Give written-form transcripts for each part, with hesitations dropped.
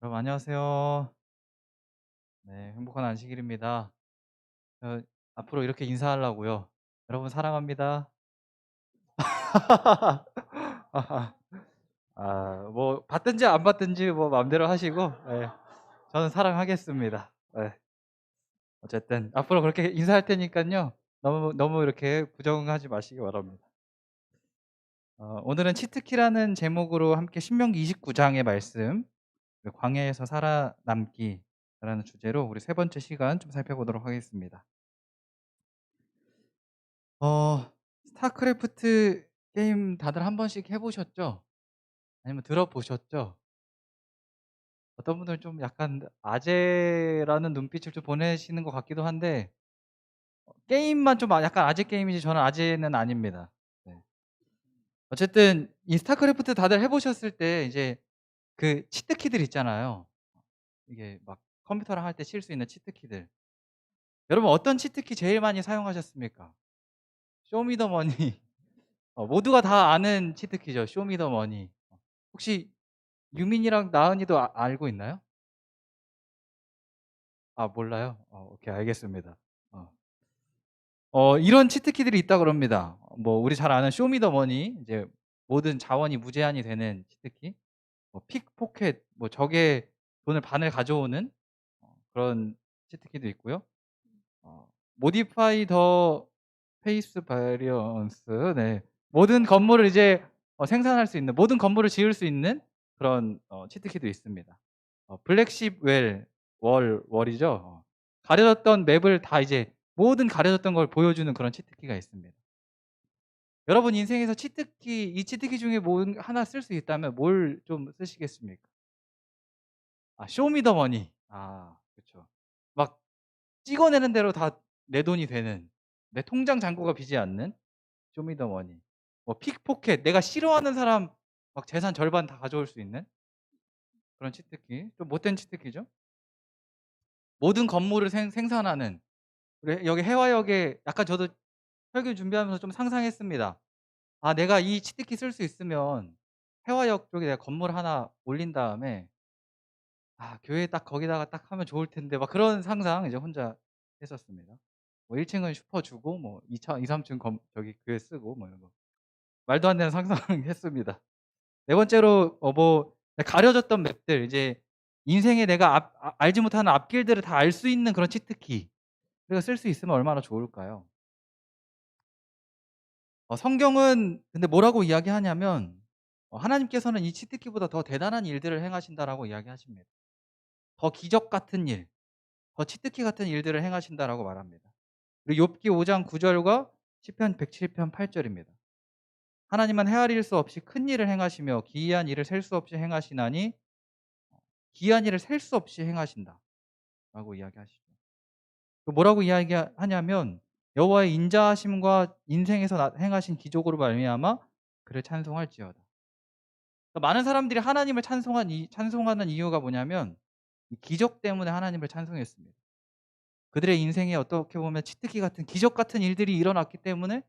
여러분 안녕하세요. 네, 행복한 안식일입니다. 저 앞으로 이렇게 인사하려고요. 여러분 사랑합니다. 뭐 받든지 안 받든지 뭐 마음대로 하시고 예. 저는 사랑하겠습니다. 예. 어쨌든 앞으로 그렇게 인사할 테니깐요. 너무 이렇게 부정하지 마시기 바랍니다. 오늘은 치트키라는 제목으로 함께 신명기 29 장의 말씀 그 광야에서 살아남기라는 주제로 우리 세 번째 시간 좀 살펴보도록 하겠습니다. 스타크래프트 게임 다들 한 번씩 해 보셨죠? 아니면 들어보셨죠? 어떤 분들은 좀 약간 아재라는 눈빛을 좀 보내시는 것 같기도 한데 게임만 좀 약간 아재 게임이지 저는 아재는 아닙니다. 네. 어쨌든 이 스타크래프트 다들 해 보셨을 때 이제 그 치트키들 있잖아요. 이게 막 컴퓨터랑 할 때 칠 수 있는 치트키들. 여러분 어떤 치트키 제일 많이 사용하셨습니까? 쇼미더머니. 모두가 다 아는 치트키죠. 쇼미더머니. 혹시 유민이랑 나은이도 알고 있나요? 아 몰라요? 오케이 알겠습니다. 어. 이런 치트키들이 있다 그럽니다. 뭐 우리 잘 아는 쇼미더머니 이제 모든 자원이 무제한이 되는 치트키, 뭐 픽포켓 뭐 적의 돈을 반을 가져오는 그런 치트키도 있고요. 모디파이 더 페이스 바리언스 네. 모든 건물을 이제 생산할 수 있는 모든 건물을 지을 수 있는 그런 치트키도 있습니다. 블랙십 월이죠. 가려졌던 맵을 다 이제 모든 가려졌던 걸 보여주는 그런 치트키가 있습니다. 여러분 인생에서 치트키 이 치트키 중에 뭐 하나 쓸 수 있다면 뭘 좀 쓰시겠습니까? 쇼미더머니. 그쵸. 막 찍어내는 대로 다 내 돈이 되는 내 통장 잔고가 비지 않는 쇼미더머니. 뭐 픽포켓 내가 싫어하는 사람 막 재산 절반 다 가져올 수 있는 그런 치트키. 좀 못된 치트키죠. 모든 건물을 생산하는 우리 여기 해화역에 약간 저도 설교 준비하면서 좀 상상했습니다. 내가 이 치트키 쓸 수 있으면 해화역 쪽에 내가 건물 하나 올린 다음에 교회 딱 거기다가 딱 하면 좋을 텐데 막 그런 상상 이제 혼자 했었습니다. 뭐 1 층은 슈퍼 주고 뭐 2-3층 저기 교회 쓰고 뭐 이런 거. 말도 안 되는 상상했습니다. 네 번째로 뭐 가려졌던 맵들 이제 인생에 내가 알지 못하는 앞길들을 다 알 수 있는 그런 치트키. 우리가 쓸 수 있으면 얼마나 좋을까요? 성경은 근데 뭐라고 이야기하냐면 하나님께서는 이 치트키보다 더 대단한 일들을 행하신다라고 이야기하십니다. 더 기적 같은 일, 더 치트키 같은 일들을 행하신다라고 말합니다. 그리고 욥기 5장 9 절과 시편 107편 8 절입니다. 하나님은 헤아릴 수 없이 큰 일을 행하시며 기이한 일을 셀 수 없이 행하시나니 기이한 일을 셀 수 없이 행하신다라고 이야기하시죠. 뭐라고 이야기하냐면 여호와의 인자하심과 인생에서 행하신 기적으로 말미암아 그를 찬송할지어다. 많은 사람들이 하나님을 찬송하는 이유가 뭐냐면 이 기적 때문에 하나님을 찬송했습니다. 그들의 인생에 어떻게 보면 치트키 같은 기적 같은 일들이 일어났기 때문에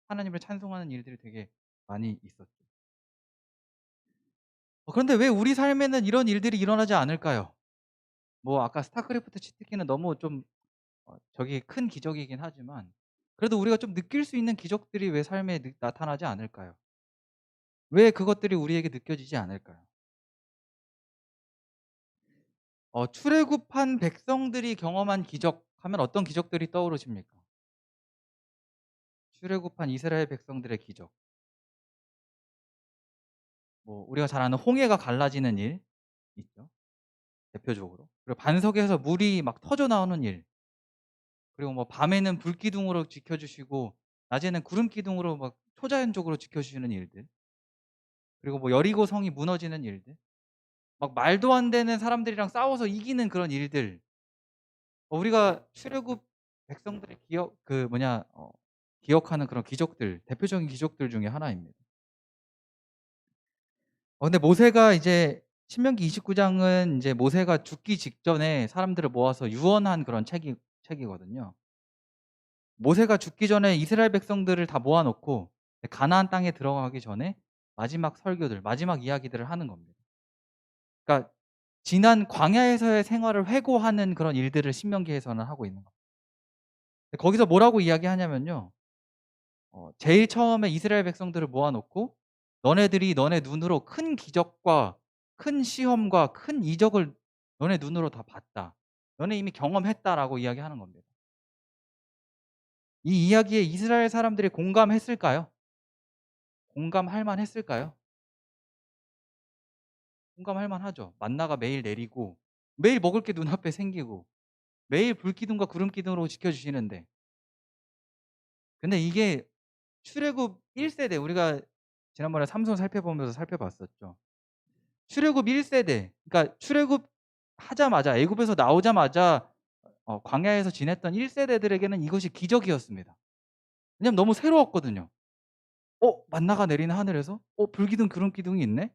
하나님을 찬송하는 일들이 되게 많이 있었죠. 그런데 왜 우리 삶에는 이런 일들이 일어나지 않을까요? 뭐 아까 스타크래프트 치트키는 너무 좀 저기 큰 기적이긴 하지만 그래도 우리가 좀 느낄 수 있는 기적들이 왜 삶에 나타나지 않을까요? 왜 그것들이 우리에게 느껴지지 않을까요? 출애굽한 백성들이 경험한 기적 하면 어떤 기적들이 떠오르십니까? 출애굽한 이스라엘 백성들의 기적. 뭐 우리가 잘 아는 홍해가 갈라지는 일 있죠. 대표적으로. 그리고 반석에서 물이 막 터져 나오는 일. 그리고 뭐 밤에는 불기둥으로 지켜 주시고 낮에는 구름 기둥으로 막 초자연적으로 지켜 주시는 일들. 그리고 뭐 여리고 성이 무너지는 일들. 막 말도 안 되는 사람들이랑 싸워서 이기는 그런 일들. 우리가 출애굽 백성들의 기억하는 그런 기적들, 대표적인 기적들 중에 하나입니다. 근데 모세가 이제 신명기 29 장은 이제 모세가 죽기 직전에 사람들을 모아서 유언한 그런 책이거든요. 모세가 죽기 전에 이스라엘 백성들을 다 모아 놓고 가나안 땅에 들어가기 전에 마지막 설교들, 마지막 이야기들을 하는 겁니다. 그러니까 지난 광야에서의 생활을 회고하는 그런 일들을 신명기에서는 하고 있는 겁니다. 거기서 뭐라고 이야기하냐면요. 제일 처음에 이스라엘 백성들을 모아 놓고 "너네들이 너네 눈으로 큰 기적과 큰 시험과 큰 이적을 너네 눈으로 다 봤다. 너네 이미 경험했다."라고 이야기하는 겁니다. 이 이야기에 이스라엘 사람들이 공감했을까요? 공감할 만했을까요? 공감할 만하죠. 만나가 매일 내리고 매일 먹을 게 눈앞에 생기고 매일 불기둥과 구름기둥으로 지켜 주시는데, 근데 이게 출애굽 1 세대, 우리가 지난번에 삼손 살펴보면서 살펴봤었죠. 출애굽 1 세대, 그러니까 출애굽하자마자 애굽에서 나오자마자 광야에서 지냈던 1 세대들에게는 이것이 기적이었습니다. 왜냐하면 너무 새로웠거든요. 만나가 내리는 하늘에서? 불기둥 구름기둥이 있네?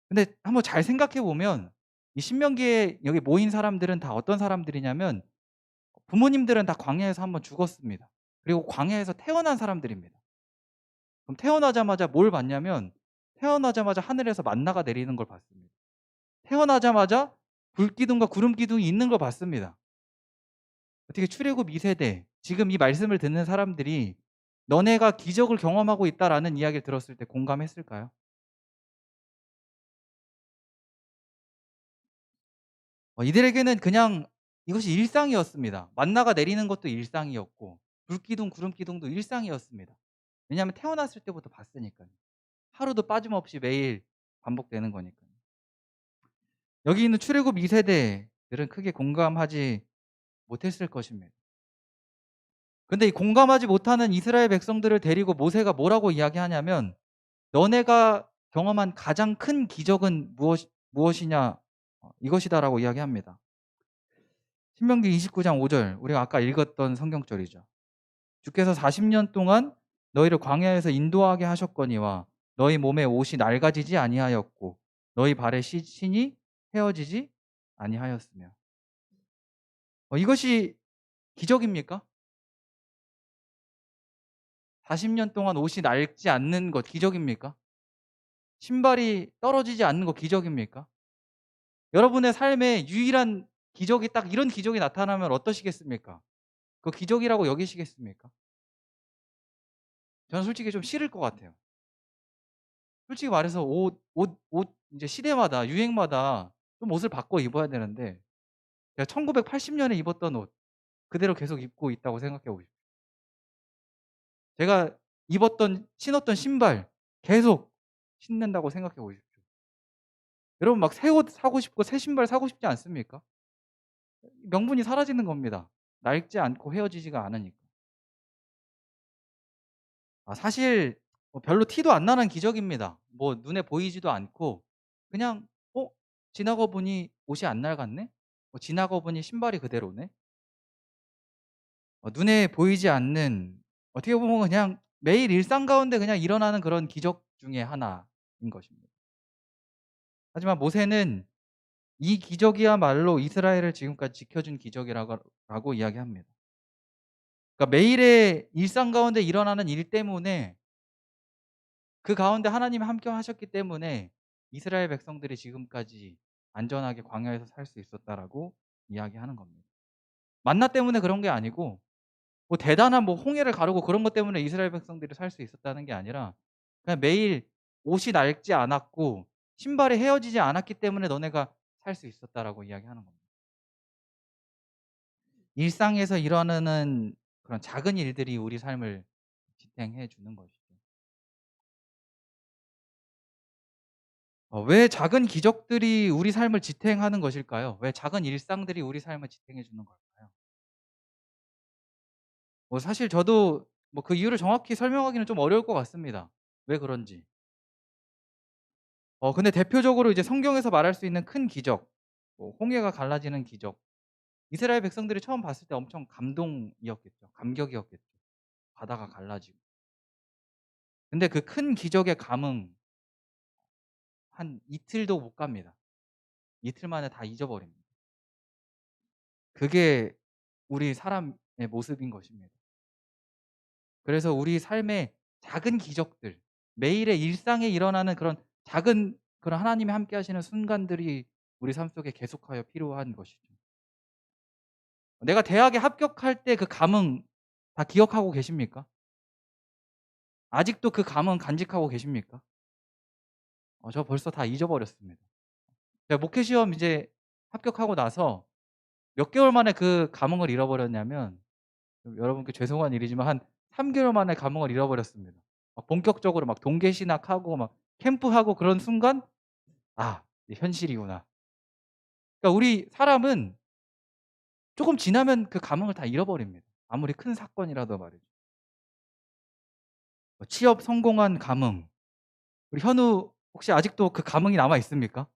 근데 한번 잘 생각해 보면 이 신명기에 여기 모인 사람들은 다 어떤 사람들이냐면 부모님들은 다 광야에서 한번 죽었습니다. 그리고 광야에서 태어난 사람들입니다. 그럼 태어나자마자 뭘 봤냐면 태어나자마자 하늘에서 만나가 내리는 걸 봤습니다. 태어나자마자 불기둥과 구름기둥이 있는 걸 봤습니다. 어떻게 출애굽 2 세대, 지금 이 말씀을 듣는 사람들이 "너네가 기적을 경험하고 있다."라는 이야기를 들었을 때 공감했을까요? 이들에게는 그냥 이것이 일상이었습니다. 만나가 내리는 것도 일상이었고 불기둥, 구름기둥도 일상이었습니다. 왜냐하면 태어났을 때부터 봤으니까요. 하루도 빠짐없이 매일 반복되는 거니까요. 여기 있는 출애굽 2 세대들은 크게 공감하지 못했을 것입니다. 근데 이 공감하지 못하는 이스라엘 백성들을 데리고 모세가 뭐라고 이야기하냐면 "너네가 경험한 가장 큰 기적은 무엇이냐? 이것이다."라고 이야기합니다. 신명기 29장 5 절, 우리가 아까 읽었던 성경절이죠. "주께서 40년 동안 너희를 광야에서 인도하게 하셨거니와 너희 몸에 옷이 낡아지지 아니하였고 너희 발에 신이 헤어지지 아니하였으며." 이것이 기적입니까? 40년 동안 옷이 낡지 않는 것 기적입니까? 신발이 떨어지지 않는 거 기적입니까? 여러분의 삶에 유일한 기적이 딱 이런 기적이 나타나면 어떠시겠습니까? 그거 기적이라고 여기시겠습니까? 저는 솔직히 좀 싫을 것 같아요. 솔직히 말해서 옷 인제 시대마다 유행마다 좀 옷을 바꿔 입어야 되는데 제가 1980 년에 입었던 옷 그대로 계속 입고 있다고 생각해 보십시오. 제가 신었던 신발 계속 신는다고 생각해 보십시오. 여러분 막 새 옷 사고 싶고 새 신발 사고 싶지 않습니까? 명분이 사라지는 겁니다. 낡지 않고 헤어지지가 않으니까. 사실 별로 티도 안 나는 기적입니다. 뭐 눈에 보이지도 않고 그냥 '어 지나고 보니 옷이 안 낡았네. 지나고 보니 신발이 그대로네.' 눈에 보이지 않는, 어떻게 보면 그냥 매일 일상 가운데 그냥 일어나는 그런 기적 중에 하나인 것입니다. 하지만 모세는 이 기적이야말로 이스라엘을 지금까지 지켜준 기적이라고 이야기합니다. 그러니까 매일의 일상 가운데 일어나는 일 때문에 그 가운데 하나님이 함께 하셨기 때문에 이스라엘 백성들이 지금까지 안전하게 광야에서 살 수 있었다라고 이야기하는 겁니다. 만나 때문에 그런 게 아니고 뭐 대단한 뭐 홍해를 가르고 그런 것 때문에 이스라엘 백성들이 살 수 있었다는 게 아니라 그냥 매일 옷이 낡지 않았고 신발이 헤어지지 않았기 때문에 너네가 살 수 있었다라고 이야기하는 겁니다. 일상에서 일어나는 그런 작은 일들이 우리 삶을 지탱해 주는 것이죠. 왜 작은 기적들이 우리 삶을 지탱하는 것일까요? 왜 작은 일상들이 우리 삶을 지탱해 주는 걸까요? 사실 저도 그 이유를 정확히 설명하기는 좀 어려울 것 같습니다. 왜 그런지. 근데 대표적으로 이제 성경에서 말할 수 있는 큰 기적, 홍해가 갈라지는 기적. 이스라엘 백성들이 처음 봤을 때 엄청 감동이었겠죠. 감격이었겠죠. 바다가 갈라지고. 근데 그 큰 기적의 감흥 한 이틀도 못 갑니다. 이틀 만에 다 잊어버립니다. 그게 우리 사람의 모습인 것입니다. 그래서 우리 삶의 작은 기적들, 매일의 일상에 일어나는 그런 작은 그런 하나님이 함께 하시는 순간들이 우리 삶 속에 계속하여 필요한 것이죠. 내가 대학에 합격할 때 그 감흥 다 기억하고 계십니까? 아직도 그 감흥 간직하고 계십니까? 저 벌써 다 잊어버렸습니다. 제가 목회 시험 이제 합격하고 나서 몇 개월 만에 그 감흥을 잃어버렸냐면, 여러분께 죄송한 일이지만 한 3 개월 만에 감흥을 잃어버렸습니다. 막 본격적으로 막 동계 신학하고 막 캠프하고 그런 순간 '아 이게 현실이구나.' 그러니까 우리 사람은 쪼금 지나면 그 감흥을 다 잃어버립니다. 아무리 큰 사건이라도 말이죠. 취업 성공한 감흥. 우리 현우 혹시 아직도 그 감흥이 남아 있습니까?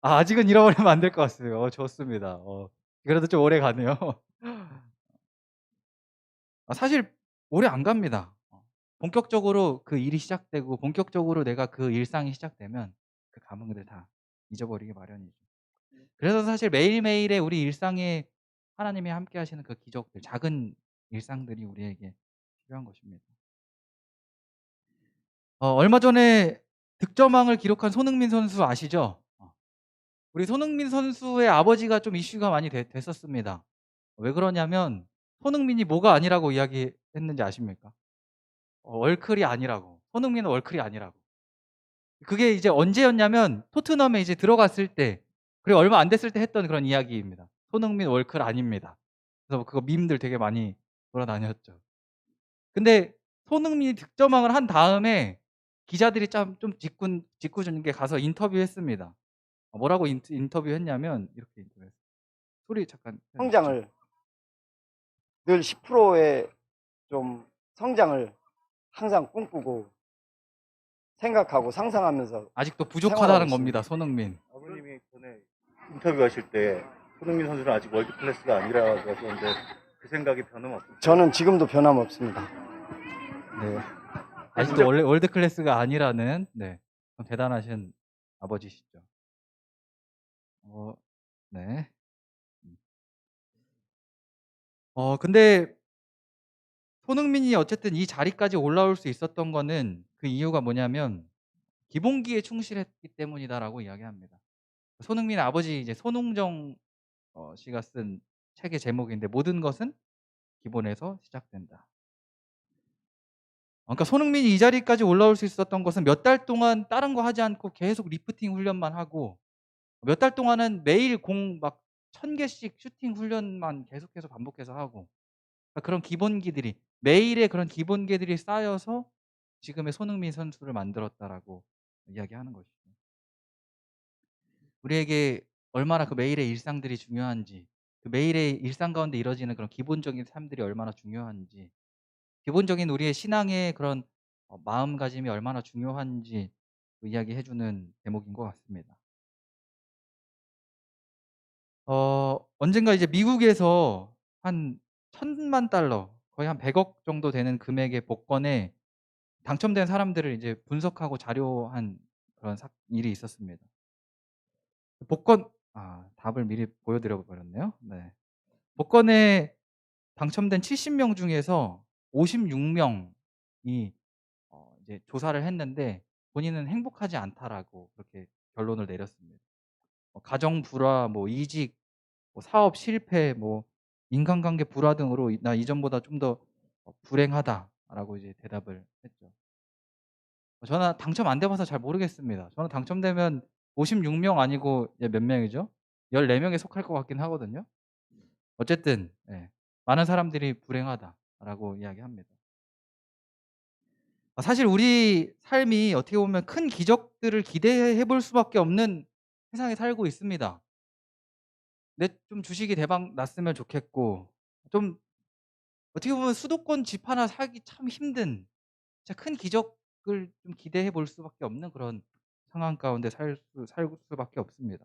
아직은 잃어버리면 안 될 것 같습니다. 좋습니다. 그래도 좀 오래 가네요. 사실 오래 안 갑니다. 본격적으로 그 일이 시작되고 본격적으로 내가 그 일상이 시작되면 그 감흥들 다 잊어버리기 마련이죠. 그래서 사실 매일매일의 우리 일상에 하나님이 함께 하시는 그 기적들, 작은 일상들이 우리에게 필요한 것입니다. 얼마 전에 득점왕을 기록한 손흥민 선수 아시죠? 우리 손흥민 선수의 아버지가 좀 이슈가 많이 됐었습니다. 왜 그러냐면 손흥민이 뭐가 아니라고 이야기했는지 아십니까? 월클이 아니라고. 손흥민은 월클이 아니라고. 그게 이제 언제였냐면 토트넘에 이제 들어갔을 때, 그리고 얼마 안 됐을 때 했던 그런 이야기입니다. "손흥민 월클 아닙니다." 그래서 그거 밈들 되게 많이 돌아다녔죠. 근데 손흥민이 득점왕을 한 다음에 기자들이 좀 짓궂은 게 가서 인터뷰했습니다. 뭐라고 인터뷰했냐면 이렇게 인터뷰했어요. 소리 잠깐 해 주시죠. 성장을 늘 10%의 좀 성장을 항상 꿈꾸고 생각하고 상상하면서 아직도 생활하고 부족하다는 있습니다. 겁니다, 손흥민. 아버님이 전에 인터뷰하실 때 손흥민 선수는 아직 월드 클래스가 아니라고 하셨는데 그 생각이 변함없으세요? 저는 지금도 변함없습니다. 네. 아직도 원래 월드 클래스가 아니라는, 네, 대단하신 아버지시죠. 네. 근데 손흥민이 어쨌든 이 자리까지 올라올 수 있었던 거는 그 이유가 뭐냐면 "기본기에 충실했기 때문이다."라고 이야기합니다. 손흥민의 아버지 이제 손흥정 씨가 쓴 책의 제목인데 "모든 것은 기본에서 시작된다." 그러니까 손흥민이 이 자리까지 올라올 수 있었던 것은 몇 달 동안 다른 거 하지 않고 계속 리프팅 훈련만 하고, 몇 달 동안은 매일 공 막 1000개씩 슈팅 훈련만 계속해서 반복해서 하고, 그런 기본기들이, 매일의 그런 기본기들이 쌓여서 지금의 손흥민 선수를 만들었다라고 이야기하는 것이죠. 우리에게 얼마나 그 매일의 일상들이 중요한지, 그 매일의 일상 가운데 이루어지는 그런 기본적인 삶들이 얼마나 중요한지, 기본적인 우리의 신앙의 그런 마음가짐이 얼마나 중요한지 이야기해 주는 대목인 것 같습니다. 언젠가 이제 미국에서 한 1,000만 달러, 거의 한 100억 정도 되는 금액의 복권에 당첨된 사람들을 이제 분석하고 자료한 그런 일이 있었습니다. 복권, 답을 미리 보여드려 버렸네요. 네. 복권에 당첨된 70명 중에서 56명이 이제 조사를 했는데 본인은 행복하지 않다라고 그렇게 결론을 내렸습니다. 가정 불화, 뭐 이직, 뭐 사업 실패, 뭐 인간관계 불화 등으로 "나 이전보다 좀 더 불행하다."라고 이제 대답을 했죠. 저는 당첨 안 돼 봐서 잘 모르겠습니다. 저는 당첨되면 56명 아니고 이제 몇 명이죠? 14 명에 속할 것 같긴 하거든요. 어쨌든 예. "많은 사람들이 불행하다."라고 이야기합니다. 사실 우리 삶이 어떻게 보면 큰 기적들을 기대해 볼 수밖에 없는 세상에 살고 있습니다. 내 좀 주식이 대박 났으면 좋겠고, 좀 어떻게 보면 수도권 집 하나 사기 참 힘든, 진짜 큰 기적을 좀 기대해 볼 수밖에 없는 그런 상황 가운데 살 수밖에 없습니다.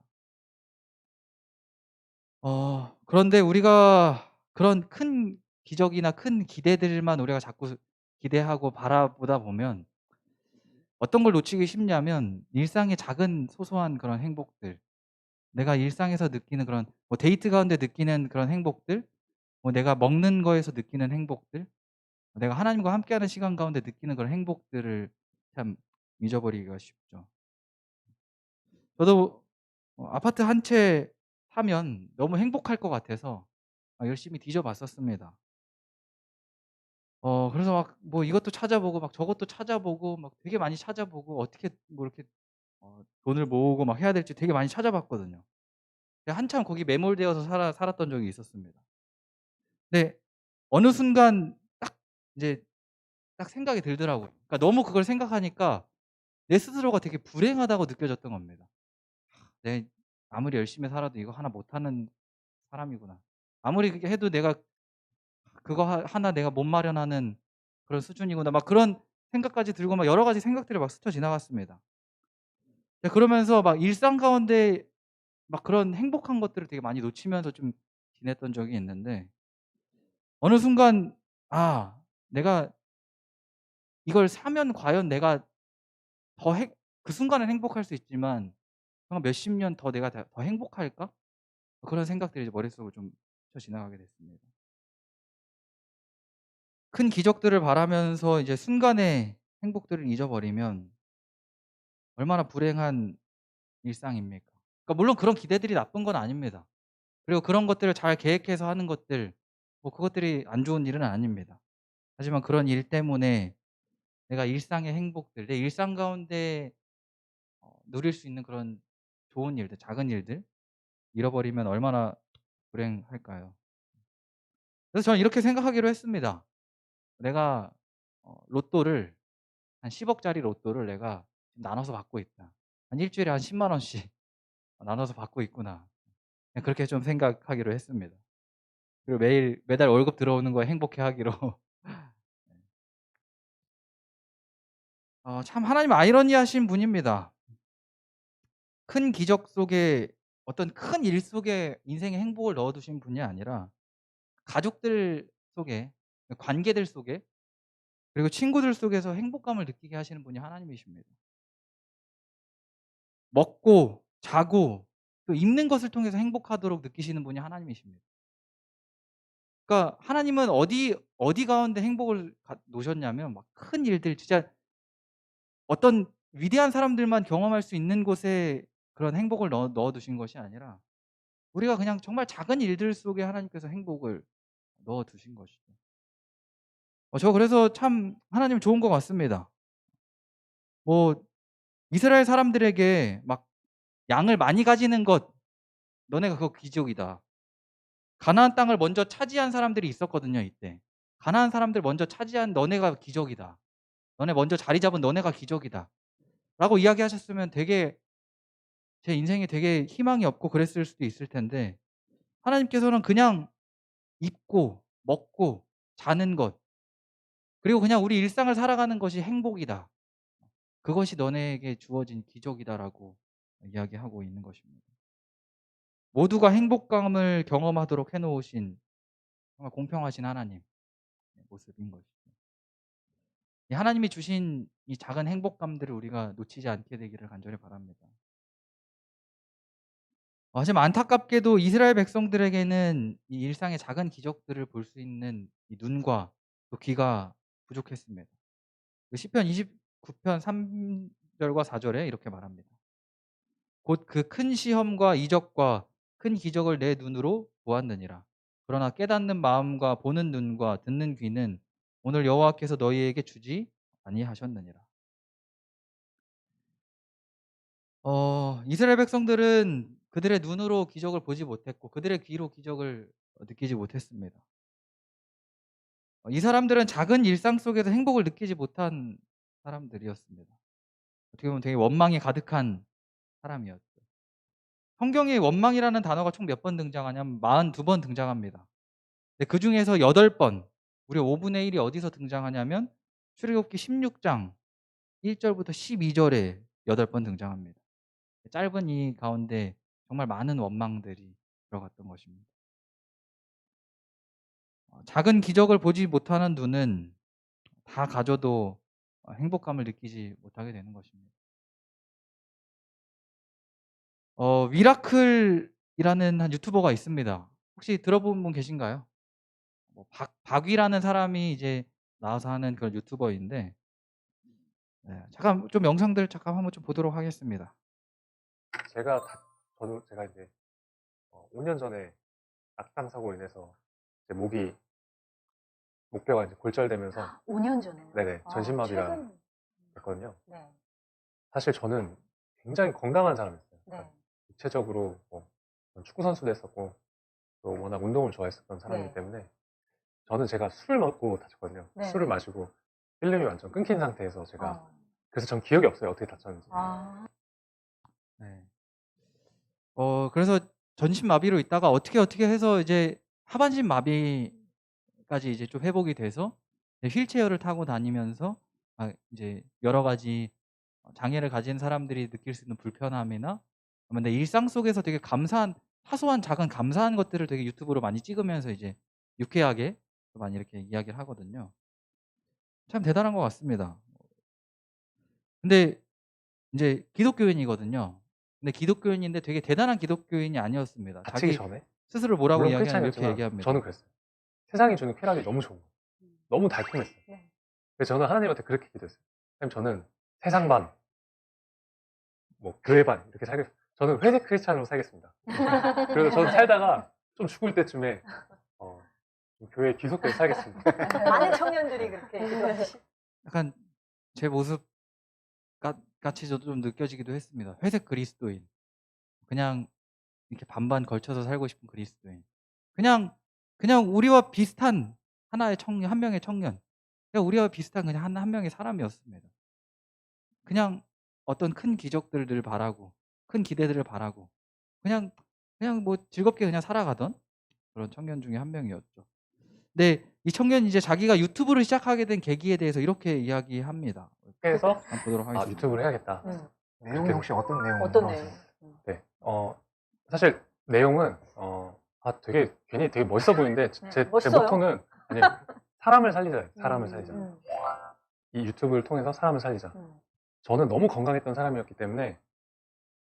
그런데 우리가 그런 큰 기적이나 큰 기대들만 우리가 자꾸 기대하고 바라보다 보면 어떤 걸 놓치기 쉽냐면 일상의 작은 소소한 그런 행복들, 내가 일상에서 느끼는 그런 데이트 가운데 느끼는 그런 행복들, 내가 먹는 거에서 느끼는 행복들, 내가 하나님과 함께하는 시간 가운데 느끼는 그런 행복들을 참 잊어버리기가 쉽죠. 저도 아파트 한 채 사면 너무 행복할 것 같아서 열심히 뒤져 봤었습니다. 그래서 막 뭐 이것도 찾아보고 막 저것도 찾아보고 막 되게 많이 찾아보고 어떻게 뭐 이렇게 돈을 모으고 막 해야 될지 되게 많이 찾아봤거든요. 근데 한참 거기 매몰되어서 살았던 적이 있었습니다. 근데 어느 순간 딱 이제 딱 생각이 들더라고요. 그러니까 너무 그걸 생각하니까 내 스스로가 되게 불행하다고 느껴졌던 겁니다. '내 아무리 열심히 살아도 이거 하나 못하는 사람이구나. 아무리 그렇게 해도 내가 그거 하나 내가 못 마련하는 그런 수준이구나.' 막 그런 생각까지 들고 막 여러 가지 생각들이 막 스쳐 지나갔습니다. 네, 그러면서 막 일상 가운데 막 그런 행복한 것들을 되게 많이 놓치면서 좀 지냈던 적이 있는데 어느 순간 '아 내가 이걸 사면 과연 내가 더 행 그 순간은 행복할 수 있지만 한 몇십 년 더 내가 더 행복할까?' 그런 생각들이 이제 머릿속으로 좀 스쳐 지나가게 됐습니다. 큰 기적들을 바라면서 이제 순간의 행복들을 잊어버리면 얼마나 불행한 일상입니까? 그러니까 물론 그런 기대들이 나쁜 건 아닙니다. 그리고 그런 것들을 잘 계획해서 하는 것들 뭐 그것들이 안 좋은 일은 아닙니다. 하지만 그런 일 때문에 내가 일상의 행복들, 내 일상 가운데 누릴 수 있는 그런 좋은 일들, 작은 일들 잃어버리면 얼마나 불행할까요? 그래서 저는 이렇게 생각하기로 했습니다. 내가 로또를 한 10억 짜리 로또를 내가 나눠서 받고 있다. 한 일 주일에 한 10만 원씩 나눠서 받고 있구나. 그냥 그렇게 좀 생각하기로 했습니다. 그리고 매달 월급 들어오는 거에 행복해하기로. 참 하나님 아이러니하신 분입니다. 큰 기적 속에 어떤 큰 일 속에 인생의 행복을 넣어 두신 분이 아니라 가족들 속에 관계들 속에 그리고 친구들 속에서 행복감을 느끼게 하시는 분이 하나님이십니다. 먹고 자고 또 입는 것을 통해서 행복하도록 느끼시는 분이 하나님이십니다. 그러니까 하나님은 어디 가운데 행복을 놓으셨냐면 막 큰 일들 진짜 어떤 위대한 사람들만 경험할 수 있는 곳에 그런 행복을 넣어 두신 것이 아니라 우리가 그냥 정말 작은 일들 속에 하나님께서 행복을 넣어 두신 것이죠. 저 그래서 참 하나님 좋은 것 같습니다. 뭐 이스라엘 사람들에게 막 양을 많이 가지는 것 너네가 그거 기적이다. 가나안 땅을 먼저 차지한 사람들이 있었거든요, 이때. 가나안 사람들 먼저 차지한 너네가 기적이다. 너네 먼저 자리 잡은 너네가 기적이다. 라고 이야기하셨으면 되게 제 인생에 되게 희망이 없고 그랬을 수도 있을 텐데 하나님께서는 그냥 입고 먹고 자는 것 그리고 그냥 우리 일상을 살아가는 것이 행복이다. 그것이 너네에게 주어진 기적이다라고 이야기하고 있는 것입니다. 모두가 행복감을 경험하도록 해 놓으신 정말 공평하신 하나님 모습인 것이죠. 이 하나님이 주신 이 작은 행복감들을 우리가 놓치지 않게 되기를 간절히 바랍니다. 하지만 안타깝게도 이스라엘 백성들에게는 이 일상의 작은 기적들을 볼 수 있는 이 눈과 또 귀가 부족했습니다. 시편 29편 3 절과 4 절에 이렇게 말합니다. 곧 그 큰 시험과 이적과 큰 기적을 내 눈으로 보았느니라. 그러나 깨닫는 마음과 보는 눈과 듣는 귀는 오늘 여호와께서 너희에게 주지 아니하셨느니라. 이스라엘 백성들은 그들의 눈으로 기적을 보지 못했고 그들의 귀로 기적을 느끼지 못했습니다. 이 사람들은 작은 일상 속에서 행복을 느끼지 못한 사람들이었습니다. 어떻게 보면 되게 원망이 가득한 사람이었죠. 성경에 원망이라는 단어가 총 몇 번 등장하냐면 42번 등장합니다. 근데 그중에서 8번 무려 5분의 1이 어디서 등장하냐면 출애굽기 16장 1 절부터 12 절에 8번 등장합니다. 짧은 이 가운데 정말 많은 원망들이 들어갔던 것입니다. 작은 기적을 보지 못하는 눈은 다 가져도 행복감을 느끼지 못하게 되는 것입니다. 위라클이라는 한 유튜버가 있습니다. 혹시 들어본 분 계신가요? 뭐 박위라는 사람이 이제 나와서 하는 그런 유튜버인데 잠깐 좀 영상들 잠깐 한번 좀 보도록 하겠습니다. 제가 이제 5년 전에 낙상 사고로 인해서 제 목뼈가 이제 골절되면서 5년 전에. 네네 전신마비가 최근. 됐거든요. 네. 사실 저는 굉장히 건강한 사람이었어요. 네. 육체적으로 축구 선수도 했었고 또 워낙 운동을 좋아했었던 사람이기 네. 때문에 저는 제가 술을 먹고 다쳤거든요. 네. 술을 마시고 필름이 완전 끊긴 상태에서 제가 그래서 전 기억이 없어요. 어떻게 다쳤는지. 네. 그래서 전신 마비로 있다가 어떻게 해서 이제 하반신 마비까지 이제 좀 회복이 돼서 이제 휠체어를 타고 다니면서 이제 여러 가지 장애를 가진 사람들이 느낄 수 있는 불편함이나 아니면 내 일상 속에서 되게 감사한 사소한 작은 감사한 것들을 되게 유튜브로 많이 찍으면서 이제 유쾌하게 많이 이렇게 이야기를 하거든요. 참 대단한 것 같습니다. 근데 이제 기독교인이거든요. 근데 기독교인인데 되게 대단한 기독교인이 아니었습니다. 다치기 자기 전에 스스로 뭐라고 물론 이야기하냐면 이렇게 크리스찬이었지만 얘기합니다. 저는 그랬어요. 세상이 주는 쾌락이 너무 좋은 거예요. 너무 달콤했어요. 네. 그래서 저는 하나님한테 그렇게 기도했어요. 하나님, 저는 세상 반, 교회 반 이렇게 살겠어요. 저는 회색 크리스찬으로 살겠습니다. 그래서 저는 살다가 좀 죽을 때쯤에 좀 교회에 귀속돼서 살겠습니다. 많은 청년들이 그렇게 기도하시. 약간 제 모습 같이 저도 좀 느껴지기도 했습니다. 회색 그리스도인. 그냥 이렇게 반반 걸쳐서 살고 싶은 그리스도인. 그냥 우리와 비슷한 하나의 청년, 한 명의 청년. 그냥 우리와 비슷한 그냥 한 명의 사람이었습니다. 그냥 어떤 큰 기적들을 늘 바라고, 큰 기대들을 바라고, 그냥 뭐 즐겁게 그냥 살아가던 그런 청년 중에 한 명이었죠. 근데 이 청년이 이제 자기가 유튜브를 시작하게 된 계기에 대해서 이렇게 이야기합니다. 그래서 한번 보도록 하겠습니다. 유튜브를 해야겠다. 내용이 혹시 어떤 내용으로 어떤 나오세요? 내용? 네, 사실 내용은 되게 멋있어 보이는데 제 멋있어요? 모토는 아니 사람을 살리자. 사람을 살리자. 음. 이 유튜브를 통해서 사람을 살리자. 저는 너무 건강했던 사람이었기 때문에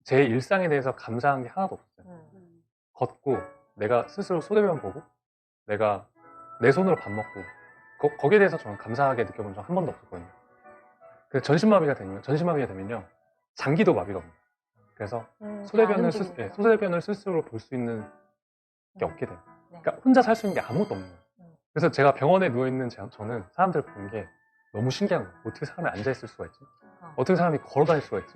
제 일상에 대해서 감사한 게 하나도 없었어요. 걷고 내가 스스로 소대면 보고 내가 내 손으로 밥 먹고 거기에 대해서 저는 감사하게 느껴본 적 한 번도 없었거든요. 그래서 전신마비가 되면요 장기도 마비가 옵니다. 그래서 소대변을 스스로 볼 수 있는 게 없게 돼요. 네. 그러니까 혼자 살 수 있는 게 아무것도 없는 거예요. 그래서 제가 병원에 누워있는 저는 사람들 보는 게 너무 신기한 거예요. 어떻게 사람이 앉아있을 수가 있지? 어떻게 사람이 걸어 다닐 수가 있지?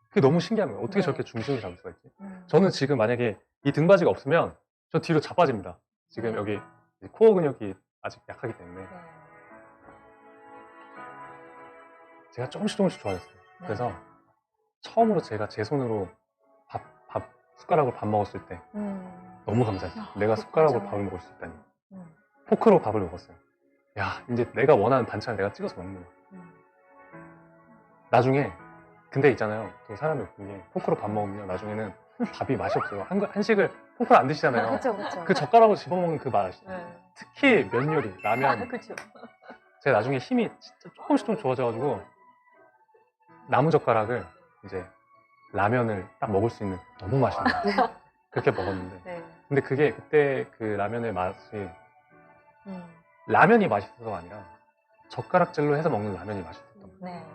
그게 너무 신기한 거예요. 어떻게 네. 저렇게 중심을 잡을 수가 있지? 저는 지금 만약에 이 등받이가 없으면 저 뒤로 자빠집니다. 지금 여기 코어 근육이 아직 약하기 때문에 제가 조금씩 좋아졌어요. 그래서 처음으로 제가 제 손으로 숟가락으로 밥 먹었을 때 너무 감사했어요. 내가 숟가락으로 밥을 먹을 수 있다니. 포크로 밥을 먹었어요. 야, 이제 내가 원하는 반찬을 내가 찍어서 먹는 거야. 나중에 근데 있잖아요. 또 사람이 웃긴 게 포크로 밥 먹으면 나중에는 밥이 맛이 없어요. 한식을 포크로 안 드시잖아요. 그렇죠. 그 젓가락으로 집어먹는 그 맛 아시죠? 네. 특히 면 요리, 라면. 그렇죠. 제가 나중에 힘이 진짜 조금씩 좀 좋아져가지고 나무 젓가락을 이제 라면을 딱 먹을 수 있는 너무 맛있는 거예요. 그렇게 먹었는데 네. 근데 그게 그때 그 라면의 맛이 라면이 맛있어서가 아니라 젓가락질로 해서 먹는 라면이 맛있었던 거예요. 네.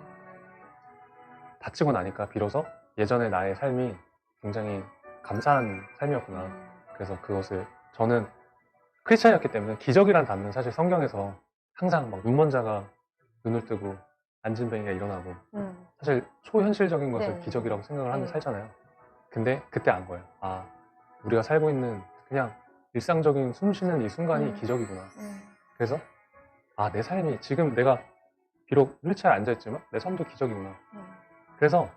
다치고 나니까 비로소 예전의 나의 삶이 굉장히 감사한 삶이었구나. 그래서 그것을 저는 크리스찬이었기 때문에 기적이란 단어는 사실 성경에서 항상 막 눈먼 자가 눈을 뜨고 앉은 뱅이가 일어나고 사실 초현실적인 것을 네. 기적이라고 생각을 하면서 네. 살잖아요. 근데 그때 안 거예요. 아, 우리가 살고 있는 그냥 일상적인 숨 쉬는 이 순간이 기적이구나. 그래서 아, 내 삶이 지금 내가 비록 휠체어에 앉아있지만 내 삶도 기적이구나. 그래서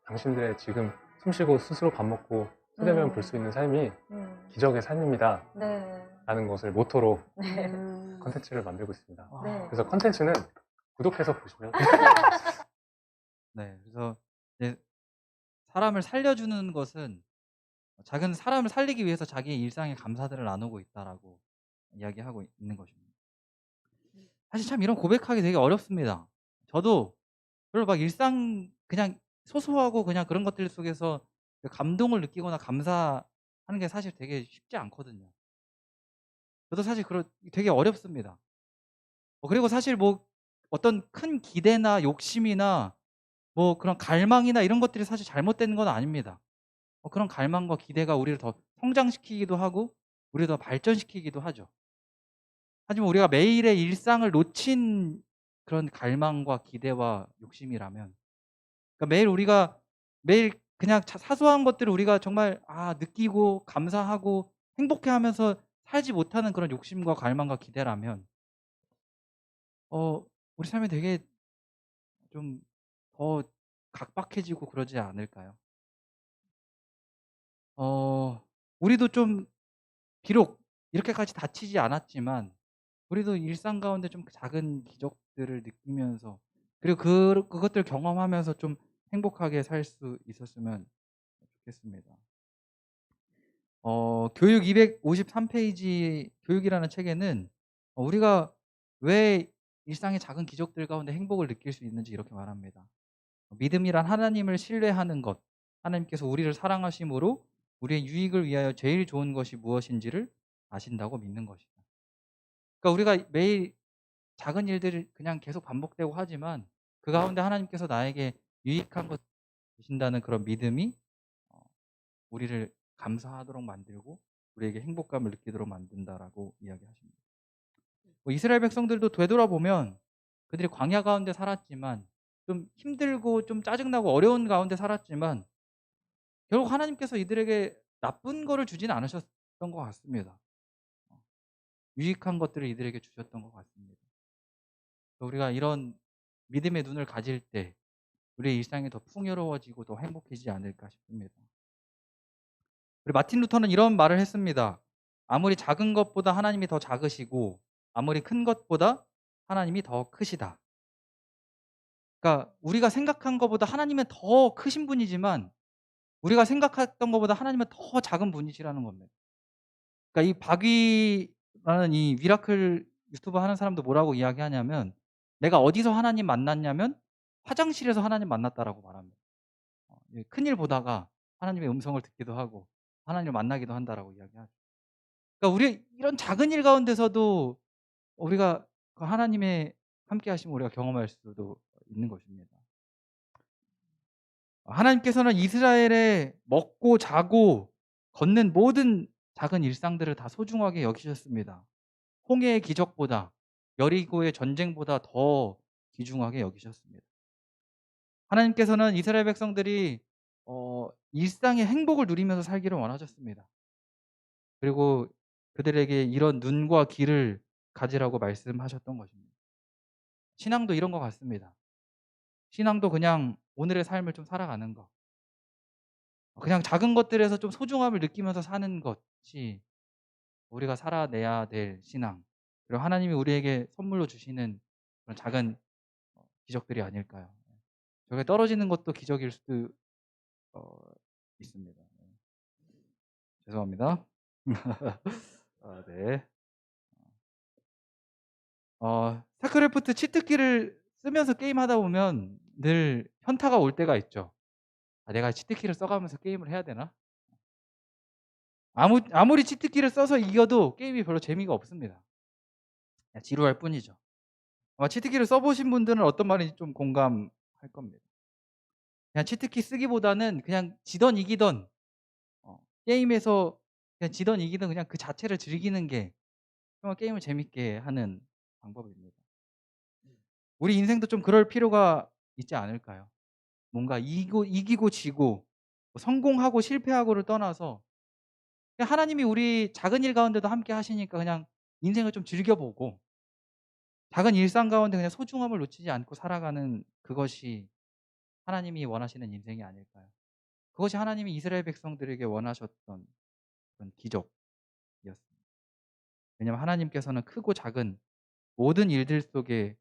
당신들의 지금 숨 쉬고 스스로 밥 먹고 소대면 볼 수 있는 삶이 기적의 삶입니다. 네. 라는 것을 모토로 네. 컨텐츠를 만들고 있습니다. 네. 그래서 컨텐츠는 구독해서 보시면 네, 그래서 이제 사람을 살려주는 것은 작은 사람을 살리기 위해서 자기의 일상의 감사들을 나누고 있다라고 이야기하고 있는 것입니다. 사실 참 이런 고백하기 되게 어렵습니다. 저도 별로 막 일상 그냥 소소하고 그냥 그런 것들 속에서 그 감동을 느끼거나 감사하는 게 사실 되게 쉽지 않거든요. 저도 사실 되게 어렵습니다. 그리고 사실 뭐 어떤 큰 기대나 욕심이나 뭐 그런 갈망이나 이런 것들이 사실 잘못된 건 아닙니다. 그런 갈망과 기대가 우리를 더 성장시키기도 하고 우리를 더 발전시키기도 하죠. 하지만 우리가 매일의 일상을 놓친 그런 갈망과 기대와 욕심이라면, 그러니까 매일 우리가 매일 그냥 사소한 것들을 우리가 정말 느끼고 감사하고 행복해하면서 살지 못하는 그런 욕심과 갈망과 기대라면 우리 삶이 되게 좀 더 각박해지고 그러지 않을까요? 우리도 좀 비록 이렇게까지 다치지 않았지만 우리도 일상 가운데 좀 작은 기적들을 느끼면서 그리고 그것들을 경험하면서 좀 행복하게 살 수 있었으면 좋겠습니다. 교육 253페이지 교육이라는 책에는 우리가 왜 일상의 작은 기적들 가운데 행복을 느낄 수 있는지 이렇게 말합니다. 믿음이란 하나님을 신뢰하는 것, 하나님께서 우리를 사랑하심으로 우리의 유익을 위하여 제일 좋은 것이 무엇인지를 아신다고 믿는 것이다. 그러니까 우리가 매일 작은 일들이 그냥 계속 반복되고 하지만 그 가운데 하나님께서 나에게 유익한 것 주신다는 그런 믿음이 우리를 감사하도록 만들고 우리에게 행복감을 느끼도록 만든다라고 이야기하십니다. 이스라엘 백성들도 되돌아보면 그들이 광야 가운데 살았지만 좀 힘들고 좀 짜증나고 어려운 가운데 살았지만 결국 하나님께서 이들에게 나쁜 거를 주진 않으셨던 것 같습니다. 유익한 것들을 이들에게 주셨던 것 같습니다. 우리가 이런 믿음의 눈을 가질 때 우리의 일상이 더 풍요로워지고 더 행복해지지 않을까 싶습니다. 그리고 마틴 루터는 이런 말을 했습니다. 아무리 작은 것보다 하나님이 더 작으시고 아무리 큰 것보다 하나님이 더 크시다. 그러니까 우리가 생각한 것보다 하나님은 더 크신 분이지만 우리가 생각했던 것보다 하나님은 더 작은 분이시라는 겁니다. 그러니까 이 박위라는 이 미라클 유튜브 하는 사람도 뭐라고 이야기하냐면 내가 어디서 하나님 만났냐면 화장실에서 하나님 만났다라고 말합니다. 큰일 보다가 하나님의 음성을 듣기도 하고 하나님을 만나기도 한다라고 이야기하죠. 그러니까 우리 이런 작은 일 가운데서도 우리가 그 하나님의 함께 하심을 우리가 경험할 수도 있는 것입니다. 하나님께서는 이스라엘의 먹고 자고 걷는 모든 작은 일상들을 다 소중하게 여기셨습니다. 홍해의 기적보다 여리고의 전쟁보다 더 귀중하게 여기셨습니다. 하나님께서는 이스라엘 백성들이 일상의 행복을 누리면서 살기를 원하셨습니다. 그리고 그들에게 이런 눈과 귀를 가지라고 말씀하셨던 것입니다. 신앙도 이런 것 같습니다. 신앙도 그냥 오늘의 삶을 좀 살아가는 것. 그냥 작은 것들에서 좀 소중함을 느끼면서 사는 것이 우리가 살아내야 될 신앙. 그리고 하나님이 우리에게 선물로 주시는 그런 작은 기적들이 아닐까요? 저게 떨어지는 것도 기적일 수도 있습니다. 죄송합니다. 네. 스타크래프트 치트키를 쓰면서 게임하다 보면 늘 현타가 올 때가 있죠. 내가 치트키를 써가면서 게임을 해야 되나? 아무리 치트키를 써서 이겨도 게임이 별로 재미가 없습니다. 그냥 지루할 뿐이죠. 아마 치트키를 써보신 분들은 어떤 말인지 좀 공감할 겁니다. 그냥 치트키 쓰기보다는 그냥 지던 이기던 게임에서 그냥 지던 이기던 그냥 그 자체를 즐기는 게 정말 게임을 재밌게 하는 방법입니다. 우리 인생도 좀 그럴 필요가 있지 않을까요? 뭔가 이기고 지고 성공하고 실패하고를 떠나서 그냥 하나님이 우리 작은 일 가운데도 함께 하시니까 그냥 인생을 좀 즐겨보고 작은 일상 가운데 그냥 소중함을 놓치지 않고 살아가는 그것이 하나님이 원하시는 인생이 아닐까요? 그것이 하나님이 이스라엘 백성들에게 원하셨던 그런 기적이었습니다. 왜냐하면 하나님께서는 크고 작은 모든 일들 속에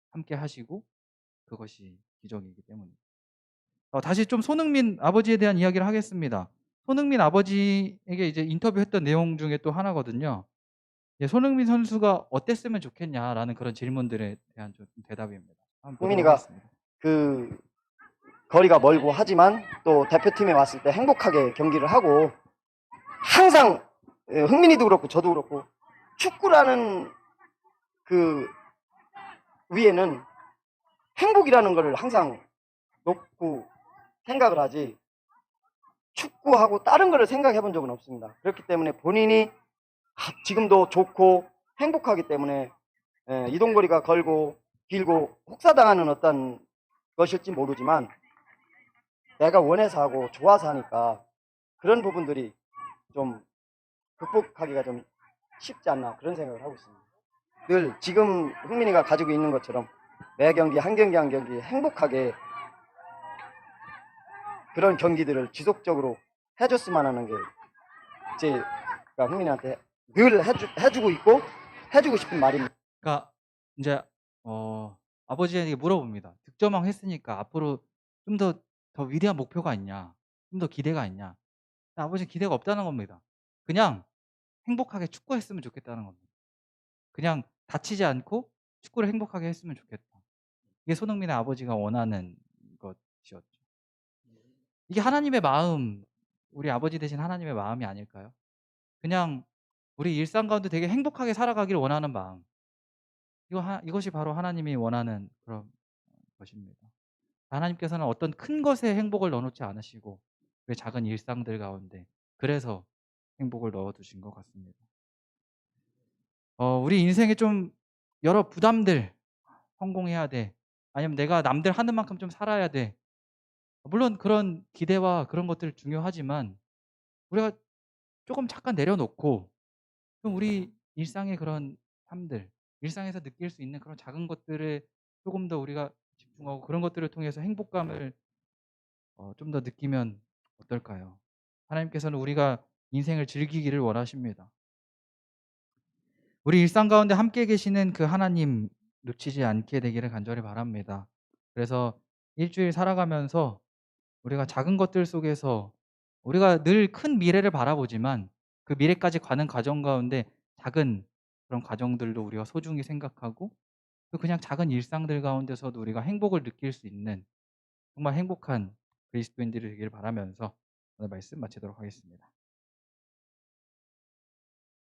함께 하시고 그것이 기적이기 때문입니다. 다시 좀 손흥민 아버지에 대한 이야기를 하겠습니다. 손흥민 아버지에게 이제 인터뷰했던 내용 중에 또 하나거든요. 손흥민 선수가 어땠으면 좋겠냐라는 그런 질문들에 대한 좀 대답입니다. 한번 보도록 흥민이가 하겠습니다. 그 거리가 멀고 하지만 또 대표팀에 왔을 때 행복하게 경기를 하고 항상 흥민이도 그렇고 저도 그렇고 축구라는 그 위에는 행복이라는 걸 항상 놓고 생각을 하지 축구하고 다른 거를 생각해 본 적은 없습니다. 그렇기 때문에 본인이 지금도 좋고 행복하기 때문에 이동거리가 걸고 길고 혹사당하는 어떤 것일지 모르지만 내가 원해서 하고 좋아서 하니까 그런 부분들이 좀 극복하기가 좀 쉽지 않나 그런 생각을 하고 있습니다. 늘 지금 흥민이가 가지고 있는 것처럼 매 경기 한 경기 한 경기 행복하게 그런 경기들을 지속적으로 해줬으면 하는 게 제가 흥민이한테 늘 해주고 있고 해주고 싶은 말입니다. 그러니까 이제 아버지에게 물어봅니다. 득점왕 했으니까 앞으로 좀 더 위대한 목표가 있냐? 좀 더 기대가 있냐? 아버지는 기대가 없다는 겁니다. 그냥 행복하게 축구했으면 좋겠다는 겁니다. 그냥 다치지 않고 축구를 행복하게 했으면 좋겠다. 이게 손흥민의 아버지가 원하는 것이었죠. 이게 하나님의 마음, 우리 아버지 되신 하나님의 마음이 아닐까요? 그냥 우리 일상 가운데 되게 행복하게 살아가기를 원하는 마음. 이것이 바로 하나님이 원하는 그런 것입니다. 하나님께서는 어떤 큰 것에 행복을 넣어놓지 않으시고 그 작은 일상들 가운데 그래서 행복을 넣어두신 것 같습니다. 우리 인생에 좀 여러 부담들, 성공해야 돼. 아니면 내가 남들 하는 만큼 좀 살아야 돼. 물론 그런 기대와 그런 것들 중요하지만 우리가 조금 잠깐 내려놓고 좀 우리 일상의 그런 삶들, 일상에서 느낄 수 있는 그런 작은 것들에 조금 더 우리가 집중하고 그런 것들을 통해서 행복감을 좀 더 느끼면 어떨까요? 하나님께서는 우리가 인생을 즐기기를 원하십니다. 우리 일상 가운데 함께 계시는 그 하나님 놓치지 않게 되기를 간절히 바랍니다. 그래서 일주일 살아가면서 우리가 작은 것들 속에서 우리가 늘 큰 미래를 바라보지만 그 미래까지 가는 과정 가운데 작은 그런 과정들도 우리가 소중히 생각하고 또 그냥 작은 일상들 가운데서도 우리가 행복을 느낄 수 있는 정말 행복한 그리스도인들이 되기를 바라면서 오늘 말씀 마치도록 하겠습니다.